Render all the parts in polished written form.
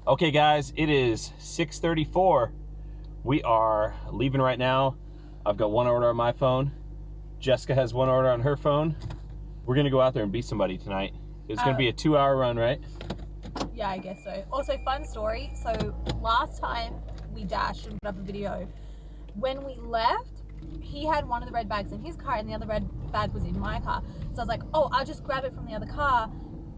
Okay guys, it is 6:34. We are leaving right now. I've got one order on my phone. Jessica has one order on her phone. We're gonna go out there and beat somebody tonight. It's gonna be a 2-hour run, right? Yeah, I guess so. Also, fun story. So last time we dashed and put up a video, when we left, he had one of the red bags in his car and the other red bag was in my car. So I was like, oh, I'll just grab it from the other car.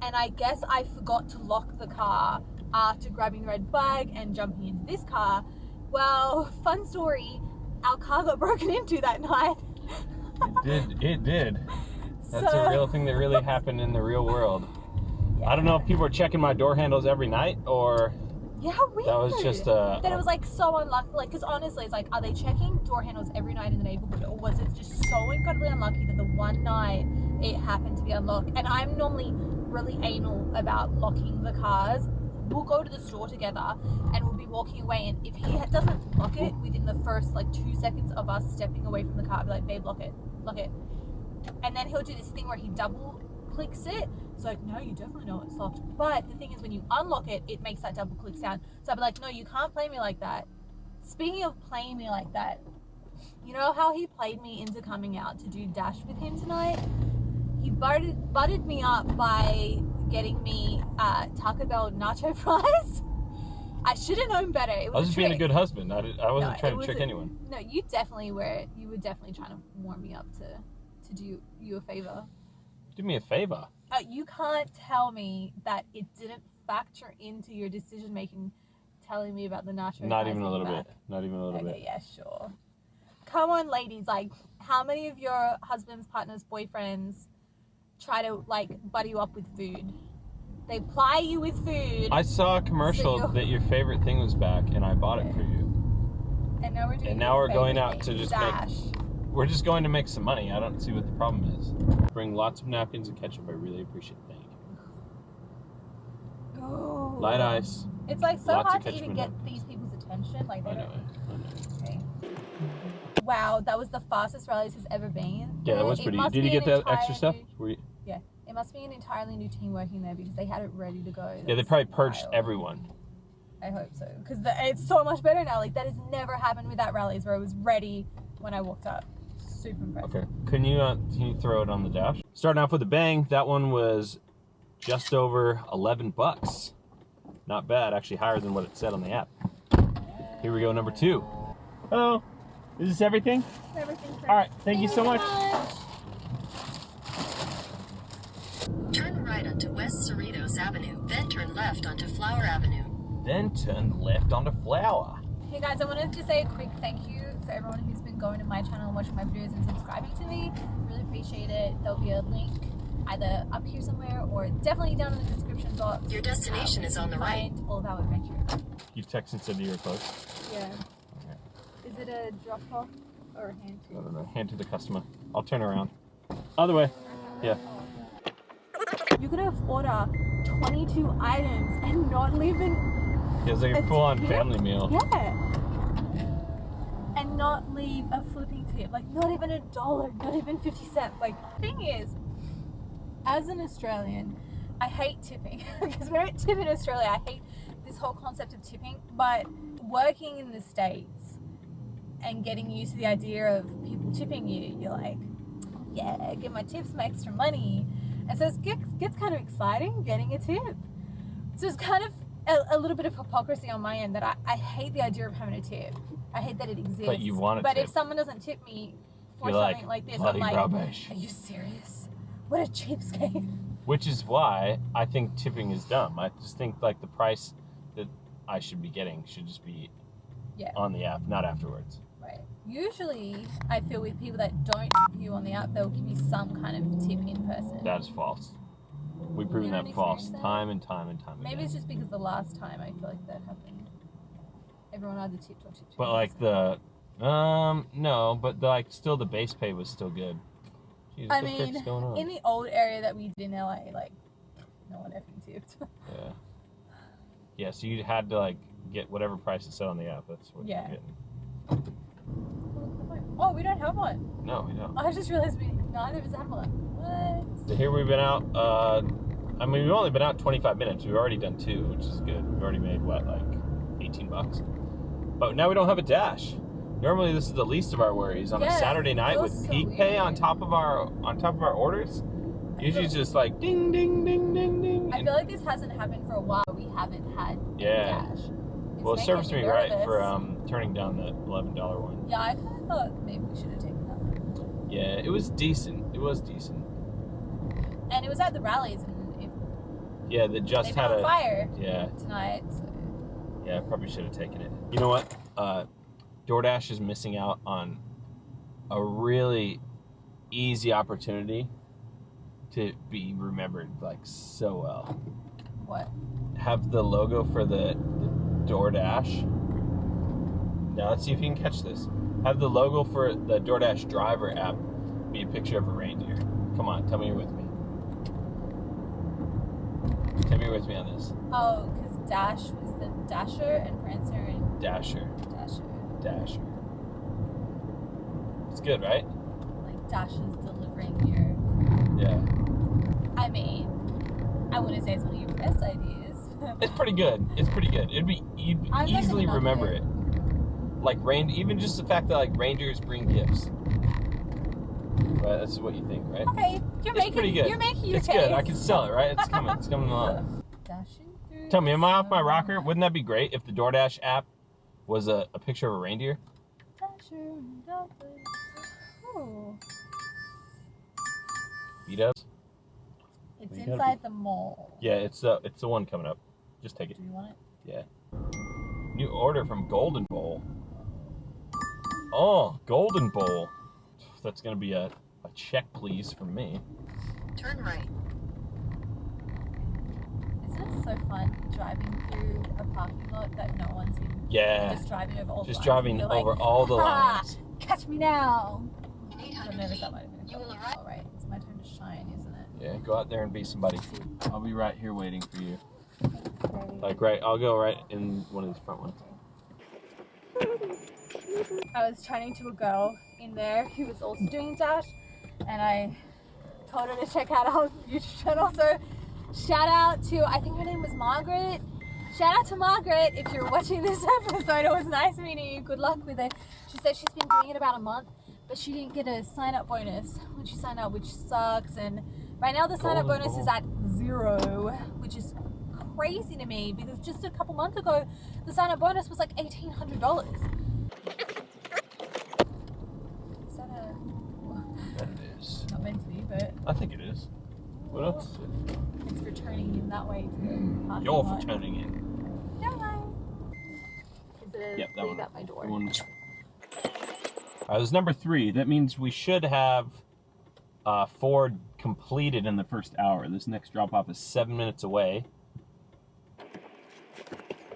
And I guess I forgot to lock the car after grabbing the red bag and jumping into this car. Well, fun story, our car got broken into that night. It did. That's a real thing that really happened in the real world. Yeah. I don't know if people are checking my door handles every night or... Yeah, weird. That was just that it was like so unlucky. Like, because honestly, it's like, are they checking door handles every night in the neighborhood, or was it just so incredibly unlucky that the one night it happened to be unlocked? And I'm normally really anal about locking the cars. We'll go to the store together and we'll be walking away, and if he doesn't lock it within the first like 2 seconds of us stepping away from the car, I'll be like, babe, lock it. And then he'll do this thing where he double clicks it. It's like, no, you definitely know it's locked. But the thing is, when you unlock it, it makes that double click sound. So I'll be like, no, you can't play me like that. Speaking of playing me like that, you know how he played me into coming out to do Dash with him tonight? He butted me up by getting me Taco Bell nacho fries. I should have known better. It was I was just being a good husband. I wasn't trying to trick anyone. No, you definitely were. You were definitely trying to warm me up to do you a favor. Do me a favor. You can't tell me that it didn't factor into your decision making, telling me about the nacho. Not even a little bit. Not even a little bit. Okay, yeah, sure. Come on, ladies. Like, how many of your husbands, partners, boyfriends try to like buddy you up with food? They ply you with food. I saw a commercial that your favorite thing was back, and I bought it for you. And now we're doing. And now we're going out to just Dash. We're just going to make some money. I don't see what the problem is. Bring lots of napkins and ketchup. I really appreciate it. Thank you. Oh. Light ice. It's like so hard to even get these people's attention. Like they don't. Okay. Wow, that was the fastest Riley's has ever been. Yeah, that was pretty. Did you get that extra stuff? Yeah, it must be an entirely new team working there because they had it ready to go. Yeah, they probably purged everyone. I hope so, because it's so much better now. Like, that has never happened with that Rally's where it was ready when I walked up. Super impressive. Okay, can you throw it on the dash? Starting off with a bang, that one was just over 11 bucks. Not bad, actually higher than what it said on the app. Here we go, number 2. Hello, is this everything? Everything. All right, thank you so much. Turn right onto West Cerritos Avenue, then turn left onto Flower Avenue. Then turn left onto Flower. Hey guys, I wanted to say a quick thank you for everyone who's been going to my channel and watching my videos and subscribing to me. Really appreciate it. There'll be a link either up here somewhere or definitely down in the description box. Your destination is on the right. All of our adventures. You text and said you were close? Yeah. Okay. Is it a drop off or a hand to? I don't know. Hand to the customer. I'll turn around. Other way. Yeah. You're gonna order 22 items and not leave it's like a full-on family meal. Yeah. And not leave a flipping tip. Like, not even $1, not even 50 cents. Like, the thing is, as an Australian, I hate tipping. Because we don't tip in Australia. I hate this whole concept of tipping. But working in the States and getting used to the idea of people tipping you, you're like, yeah, give my tips some extra money. And so it gets kind of exciting getting a tip. So it's kind of a little bit of hypocrisy on my end that I hate the idea of having a tip. I hate that it exists. But you want a But tip. if someone doesn't tip me for You're something like this, I'm like, rubbish. Are you serious? What a cheapskate. Which is why I think tipping is dumb. I just think like the price that I should be getting should just be on the app, not afterwards. Right. Usually, I feel with people that don't tip you on the app, they'll give you some kind of tip in person. That is false. We've proven that false time and time and time again. Maybe it's just because the last time I feel like that happened, everyone either tipped or tipped. But like no, but like still the base pay was still good. Jeez, I mean, in the old area that we did in LA, like no one effing tipped. Yeah. Yeah, so you had to like get whatever price it said on the app. That's what you're getting. Oh, we don't have one. No, we don't. I just realized neither of us had one. What? So here we've been out I mean, we've only been out 25 minutes. We've already done 2, which is good. We've already made, what, like $18? But now we don't have a dash. Normally, this is the least of our worries on a Saturday night with peak pay on top of our orders. Usually it's just like ding, ding, ding, ding, ding. I feel like this hasn't happened for a while. We haven't had a dash. Well, it serves me right for turning down the $11 one. Yeah, I kind of thought maybe we should have taken that one. Yeah, it was decent. It was decent. And it was at the rallies, and yeah, they just had on fire. Yeah. Tonight. So. Yeah, I probably should have taken it. You know what? DoorDash is missing out on a really easy opportunity to be remembered like so well. What? Have the logo for the DoorDash. Now let's see if you can catch this. Have the logo for the DoorDash driver app be a picture of a reindeer. Come on, tell me you're with me. Tell me you're with me on this. Oh, because Dash was the Dasher and Prancer and Dasher. Dasher. It's good, right? Like Dash is delivering your. Yeah. I mean, I wouldn't say it's one of your best ideas. It's pretty good. You'd easily remember it. Like even just the fact that like reindeers bring gifts. Right, that's what you think, right? Okay, pretty good. You're making your It's case. good. I can sell it, right? It's coming along. Tell me, am I off my rocker? Wouldn't that be great if the DoorDash app was a picture of a reindeer? Oh. B-dubs? It's inside the mall. Yeah, it's the one coming up. Just take it. Do you want it? Yeah. New order from Golden Bowl. Oh, Golden Bowl. That's gonna be a check, please, from me. Turn right. Isn't it so fun driving through a parking lot that no one's in? Yeah. Just driving over all the lines. Just driving over all the lines. Catch me now. 800 I've noticed feet. that might have been a You will problem. arrive. All right, it's my turn to shine, isn't it? Yeah, go out there and be somebody. I'll be right here waiting for you. Ready? I'll go right in one of these front ones. I was chatting to a girl in there who was also doing Dash, and I told her to check out our YouTube channel. So shout out to, I think her name was Margaret. Shout out to Margaret if you're watching this episode. It was nice meeting you. Good luck with it. She said she's been doing it about a month, but she didn't get a sign-up bonus when she signed up, which sucks. And right now the sign-up bonus is at 0, which is crazy to me because just a couple months ago the sign-up bonus was like $1,800. Is that That it is. not meant to be, but I think it is. What else? it's for turning in that way to the parking You're lot. for turning in. No. Is it a Yep, that leave one. at my door? All right, this is number 3. That means we should have 4 completed in the first hour. This next drop off is 7 minutes away.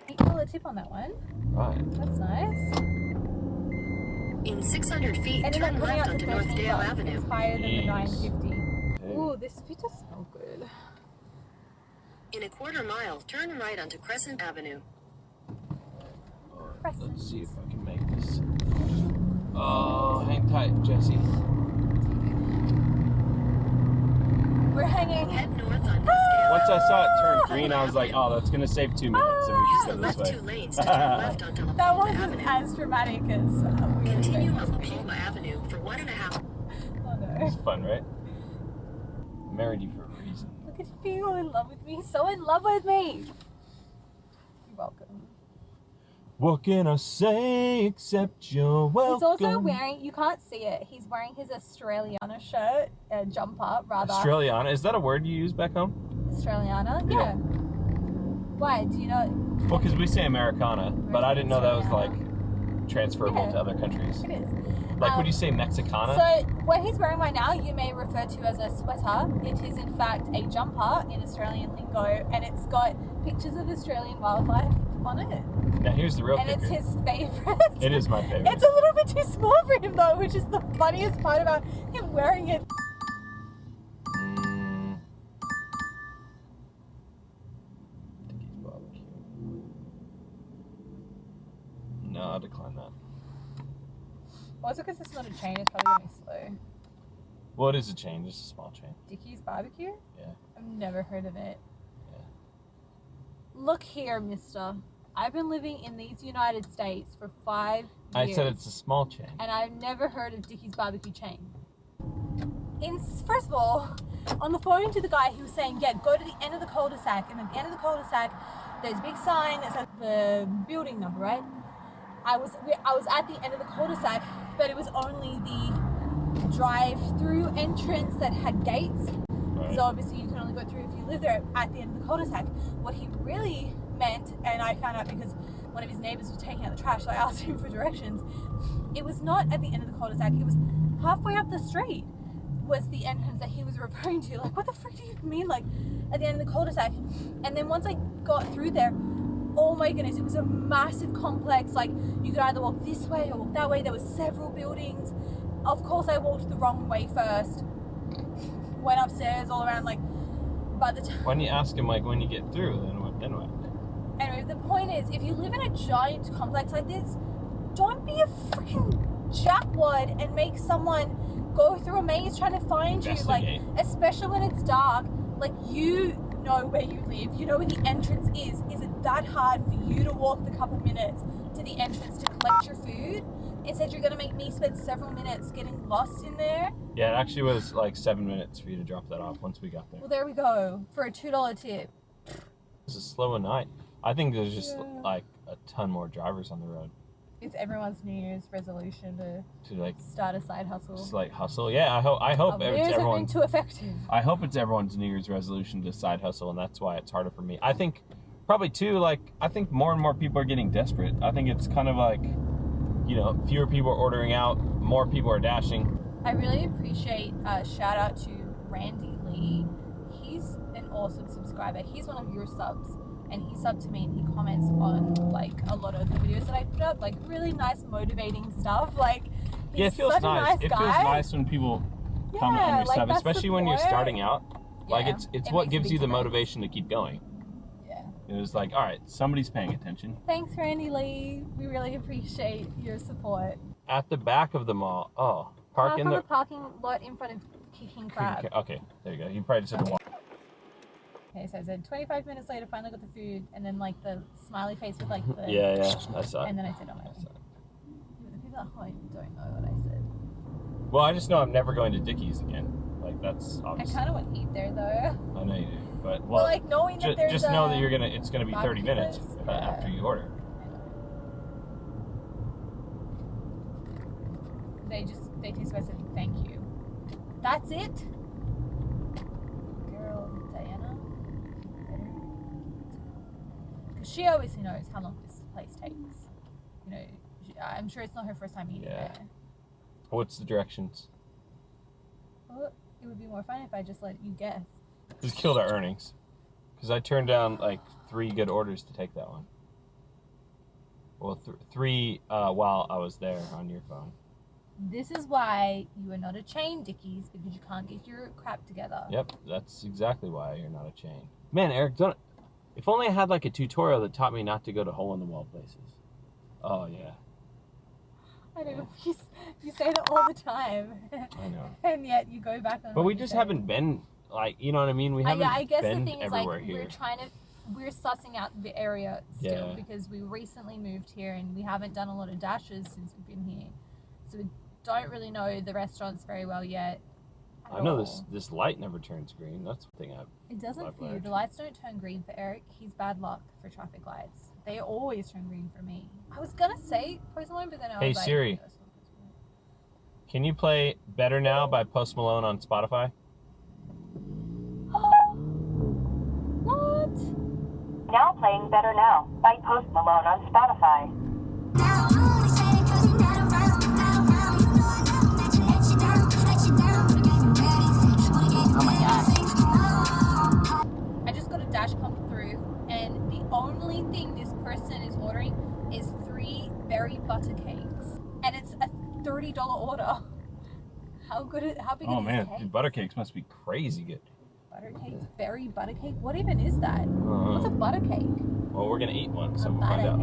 $8 tip on that one. Right. That's nice. In 600 feet, And then turn I'm coming left out to onto $13. Northdale Avenue. It's higher than the Jeez. 950. Okay. Ooh, this filter smells good. In a quarter mile, turn right onto Crescent Avenue. Let's see if I can make this. Oh, hang tight, Jesse. We're hanging. Head north on Northdale. Once I saw it turn green, I was like, oh, that's going to save 2 minutes if we just go Left this 2 way. lanes to turn left onto La That Palma wasn't Avenue. as dramatic as we were Continue up La expecting. Palma Avenue for 1.5. Oh no. It's fun, right? Married you for a reason. Look at you being all in love with me. So in love with me. You're welcome. What can I say except you're welcome? He's also wearing, you can't see it, he's wearing his Australiana shirt, jumper, rather. Australiana, is that a word you use back home? Australiana? Yeah. Yeah. Why? Do you know? Well, because we say Americana, but I didn't know that was like transferable Yeah. to other countries. It is. Like, would you say Mexicana? So, what he's wearing right now, you may refer to as a sweater. It is, in fact, a jumper in Australian lingo, and it's got pictures of Australian wildlife on it. Now, here's the real And kicker. it's his favourite. It is my favorite. It's a little bit too small for him, though, which is the funniest part about him wearing it. Dickie's barbecue. No, I'll decline that. Also, because it's not a chain, it's probably going to be slow. Well, it is a chain, just a small chain. Dickie's barbecue? Yeah. I've Never heard of it. Yeah. Look here, mister. I've been living in these United States for 5 years. I said it's a small chain. And I've never heard of Dickie's Barbecue Chain. First of all, on the phone to the guy, he was saying, yeah, go to the end of the cul-de-sac. And at the end of the cul-de-sac, there's a big sign that says the building number, right? I was at the end of the cul-de-sac, but it was only the drive-through entrance that had gates. Right. So obviously you can only go through if you live there at the end of the cul-de-sac. What he really meant, and I found out because one of his neighbors was taking out the trash, so I asked him for directions. It was not at the end of the cul-de-sac. It was halfway up the street was the entrance that he was referring to. Like, what the frick do you mean, like, at the end of the cul-de-sac? And then once I got through there, oh my goodness, it was a massive complex. Like, you could either walk this way or walk that way. There were several buildings. Of course, I walked the wrong way first. Went upstairs all around, like, by the time... When you ask him, like, when you get through, then what? Anyway, the point is, if you live in a giant complex like this, don't be a freaking jackwad and make someone go through a maze trying to find you, like, especially when it's dark. Like, you know where you live, you know where the entrance is. Is it that hard for you to walk the couple minutes to the entrance to collect your food? Instead, you're gonna make me spend several minutes getting lost in there. Yeah, it actually was like 7 minutes for you to drop that off once we got there. Well, there we go, for a $2 tip. This is slow at night. I think there's just like a ton more drivers on the road. It's everyone's New Year's resolution To like start a side hustle. just like hustle. Yeah, I hope it's everyone's too effective. I hope it's everyone's New Year's resolution to side hustle, and that's why it's harder for me. I think probably too, like, I think more and more people are getting desperate. I think it's kind of like, you know, fewer people are ordering out, more people are dashing. I really appreciate shout out to Randy Lee. He's an awesome subscriber. He's one of your subs. And he subbed to me and he comments on, like, a lot of the videos that I put up, like, really nice, motivating stuff. Like, he's yeah, it feels such nice. A nice it guy. feels nice when people comment on your like, stuff, especially when you're starting out. Like, Yeah, it's it what makes a gives big you the difference. motivation to keep going. Yeah. It was like, all right, somebody's paying attention. Thanks, Randy Lee. We really appreciate your support. At the back of the mall. Oh, park in on the... the parking lot in front of Kicking Crab. Okay, there you go. You probably just had to walk. Okay, so I said 25 minutes later, finally got the food, and then, like, the smiley face with, like, the... Yeah, I saw it. And then I said, oh my god. The people at home don't know what I said. Well, I just know I'm never going to Dickie's again. Like, that's I obvious. kind of want to eat there, though. I know you do, but Well, like, knowing that there's just know that it's gonna be 30 barbecue minutes place, after you order. They taste by saying thank you. That's it. Girl, Diana. Because she obviously knows how long this place takes. You know, I'm sure it's not her first time eating there. What's the directions? Well, it would be more fun if I just let you guess. Just killed our earnings. Because I turned down like 3 good orders to take that one. Well, 3 while I was there on your phone. This is why you are not a chain, Dickies, because you can't get your crap together. Yep, that's exactly why you're not a chain. Man, Eric, if only I had like a tutorial that taught me not to go to hole-in-the-wall places. Oh, yeah. I know, you say that all the time. I know. And yet you go back on But what we you just say. haven't been, like, you know what I mean? We haven't I guess been the thing is, everywhere like, here. we're sussing out the area still, Yeah. because we recently moved here and we haven't done a lot of dashes since we've been here. So we don't really know the restaurants very well yet. I know this light never turns green. That's the thing It doesn't I've for you. learned. The lights don't turn green for Eric. He's bad luck for traffic lights. They always turn green for me. I was gonna say Post Malone, but then I was Hey, like, Siri. "Oh, it's not Post Malone." Can you play Better Now by Post Malone on Spotify? What? Now playing Better Now by Post Malone on Spotify. Oh my god. I just got a dash come through, and the only thing this person is ordering is 3 berry butter cakes. And it's a $30 order. How big is Oh man, this cake? dude, butter cakes must be crazy good. Butter cakes? Berry butter cake? What even is that? What's a butter cake? Well, we're gonna eat one, so A we'll butter find out.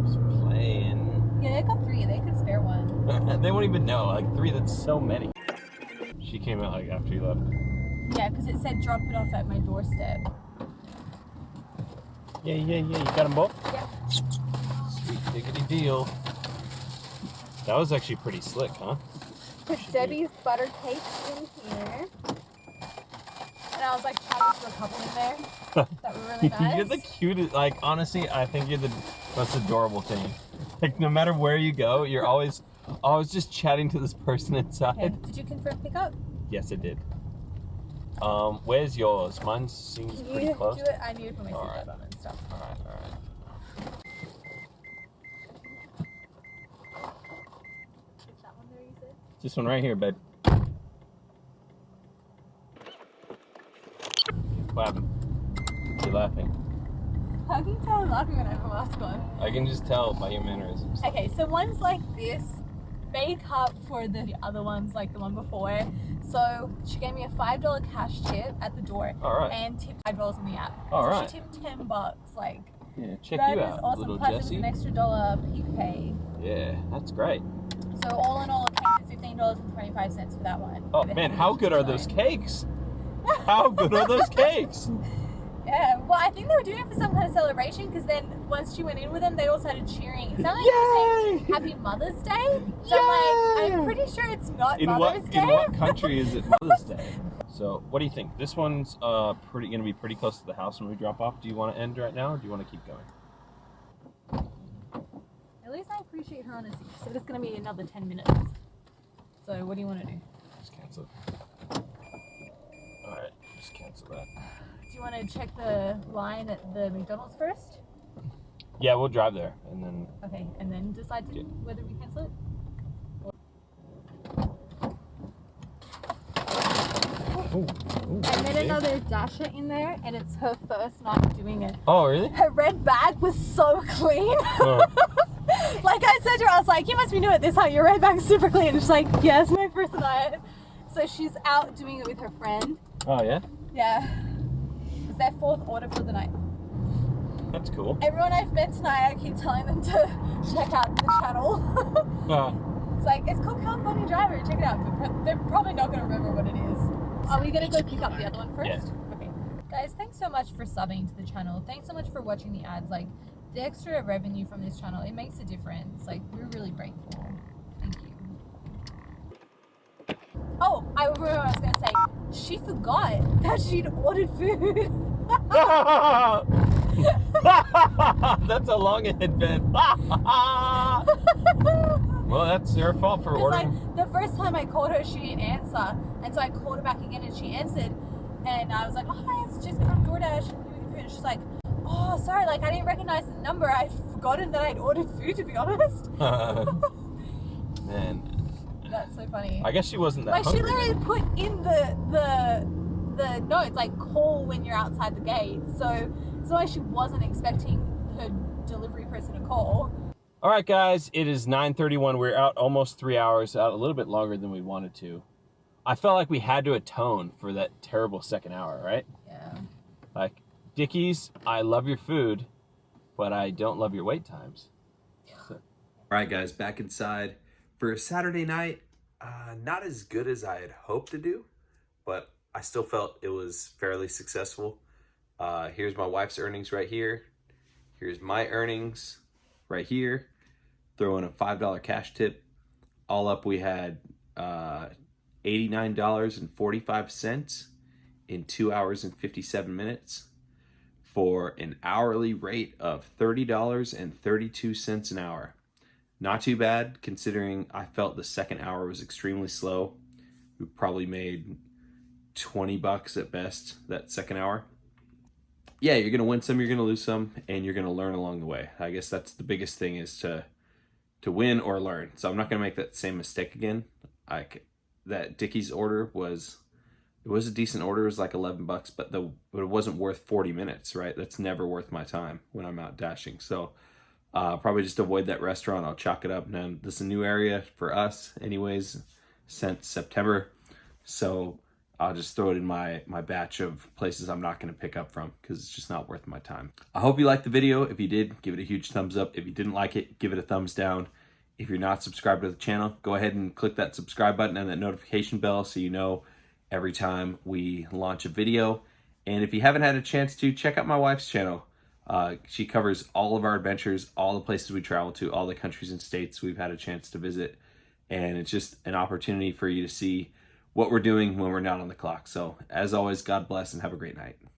Just playing. Yeah, they got 3. They could spare one. They won't even know. Like 3, that's so many. She came out like after you left. Yeah, because it said drop it off at my doorstep. Yeah. You got them both? Yep. Sweet diggity deal. That was actually pretty slick, huh? Put Debbie's butter cakes in here. And I was like chatting to a couple in there that were really nice. You're the cutest. Like, honestly, I think you're the most adorable thing. Like, no matter where you go, you're always just chatting to this person inside. Okay. Did you confirm pickup? Yes, it did. Where's yours? Mine seems pretty close. Do it? I need to put my All right. seatbelt on and stuff. All right. Is that one there, you said? This one right here, babe. What happened? You're laughing. How can you tell I'm laughing when I have a mask on? I can just tell by your mannerisms. Okay, so one's like this, make up for the other ones like the one before. So she gave me a $5 cash tip at the door. All right. And tipped $5 in the app. All so right. she tipped $10. Like, Yeah, check that you is out, awesome. little Plus Jessie. it was an extra $1 peak pay. Yeah, that's great. So all in all, it came to $15.25 for that one. Oh man, how good are those cakes? How good are those cakes? Yeah, well, I think they were doing it for some kind of celebration because then once she went in with them, they all started cheering. It sounded like they were saying Happy Mother's Day. So I'm pretty sure it's not Mother's Day. In what country is it Mother's Day? So, what do you think? This one's going to be pretty close to the house when we drop off. Do you want to end right now, or do you want to keep going? At least I appreciate her honesty. She said it's going to be another 10 minutes. So what do you want to do? Just cancel it. All right, just cancel that. Do you want to check the line at the McDonald's first? Yeah, we'll drive there, and then. Okay, and then decide whether we cancel it? I met another Dasher in there, and it's her first night doing it. Oh, really? Her red bag was so clean. Oh. Like I said to her, I was like, you must be new at this, huh? Your red bag's super clean. And she's like, yes, my first night. So she's out doing it with her friend. Oh, yeah? Yeah. It's their 4th order for the night. That's cool. Everyone I've met tonight, I keep telling them to check out the channel. It's like, it's called California Driver, check it out. But they're probably not going to remember what it is. Are we going to go pick up the other one first? Yeah. Okay. Guys, thanks so much for subbing to the channel. Thanks so much for watching the ads. Like, the extra revenue from this channel, it makes a difference. Like, we're really grateful. Thank you. Oh, I remember what I was going to say. She forgot that she'd ordered food. That's a long ahead, Ben. Well, that's her fault for ordering. Like, the first time I called her, she didn't answer. And so I called her back again and she answered. And I was like, oh, hi, it's just from DoorDash. And she's like, oh, sorry, like, I didn't recognize the number. I'd forgotten that I'd ordered food, to be honest. Man. That's so funny. I guess she wasn't that like, hungry. she literally put in the notes, like, call when you're outside the gate. So it's not like she wasn't expecting her delivery person to call. All right, guys, it is 9:31. We're out almost 3 hours, out a little bit longer than we wanted to. I felt like we had to atone for that terrible second hour, right? Yeah. Like, Dickies, I love your food, but I don't love your wait times. So. All right, guys, back inside for a Saturday night. Not as good as I had hoped to do, but I still felt it was fairly successful. Here's my wife's earnings right here. Here's my earnings right here. Throw in a $5 cash tip. All up, we had $89.45 in 2 hours and 57 minutes for an hourly rate of $30.32 an hour. Not too bad, considering I felt the second hour was extremely slow. We probably made $20 at best that second hour. Yeah, you're going to win some, you're going to lose some, and you're going to learn along the way. I guess that's the biggest thing, is to win or learn. So I'm not going to make that same mistake again. That Dickies order was a decent order. It was like $11, but it wasn't worth 40 minutes, right? That's never worth my time when I'm out dashing. So probably just avoid that restaurant. I'll chalk it up. Now, this is a new area for us anyways since September. So I'll just throw it in my batch of places I'm not going to pick up from, because it's just not worth my time. I hope you liked the video. If you did, give it a huge thumbs up. If you didn't like it, give it a thumbs down. If you're not subscribed to the channel, go ahead and click that subscribe button and that notification bell so you know every time we launch a video. And if you haven't had a chance to, check out my wife's channel. She covers all of our adventures, all the places we travel to, all the countries and states we've had a chance to visit. And it's just an opportunity for you to see what we're doing when we're not on the clock. So as always, God bless and have a great night.